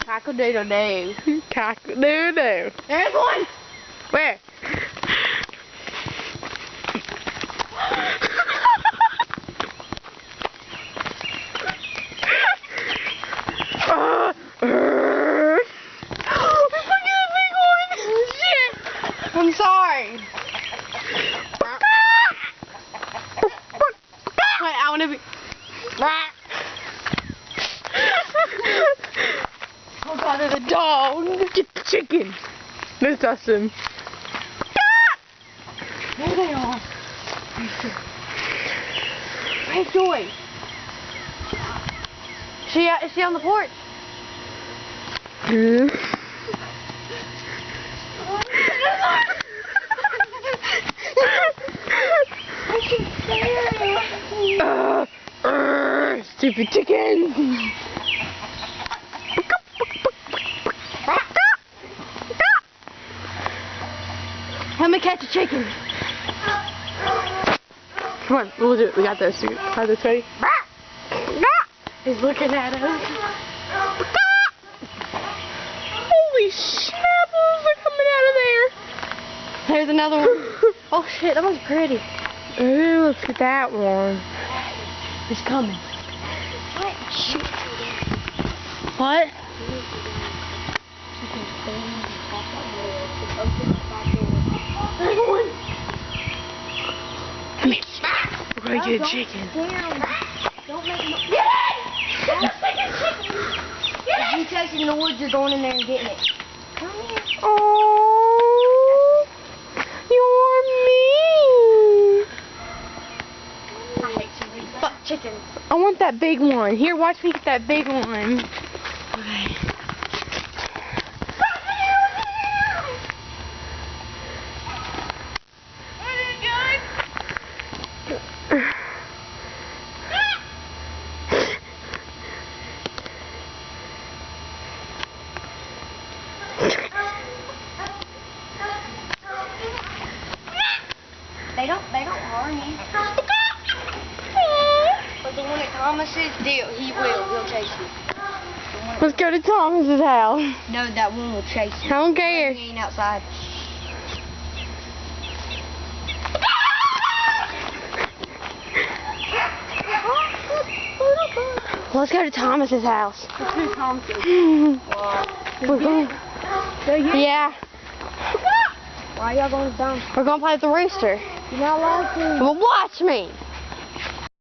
Cock-a-doodle-doo. Cock-a-doodle-doo. There's one. Where? I'm sorry. Wait, I want to be. Oh God, there's a dog. Get the chicken. Let's toss him. There they are. Where's Joy? Is she on the porch? Yeah. Stupid chicken! Help me catch a chicken. Come on, we'll do it. We got this. You got this ready? He's looking at us. Holy snapples are coming out of there! There's another one. Oh shit, that one's pretty. Ooh, look at that one. He's coming. What? Come here. We're gonna get a chicken. Don't make no. Get it! If you chasing the woods, you're going in there and getting it. Come here. Oh, you're mean. I hate chickens. Fuck chickens. I want that big one. Here, watch me get that big one. Okay. They don't harm you. But the one that Thomas is, he'll chase you. Let's go to Thomas's house. No, that one will chase you. I don't care. He ain't outside. Let's go to Thomas's house. Let's go to Thomas's. We're going. Yeah. Why y'all going down? We're gonna play with the rooster. You're not allowed to. Well, watch me.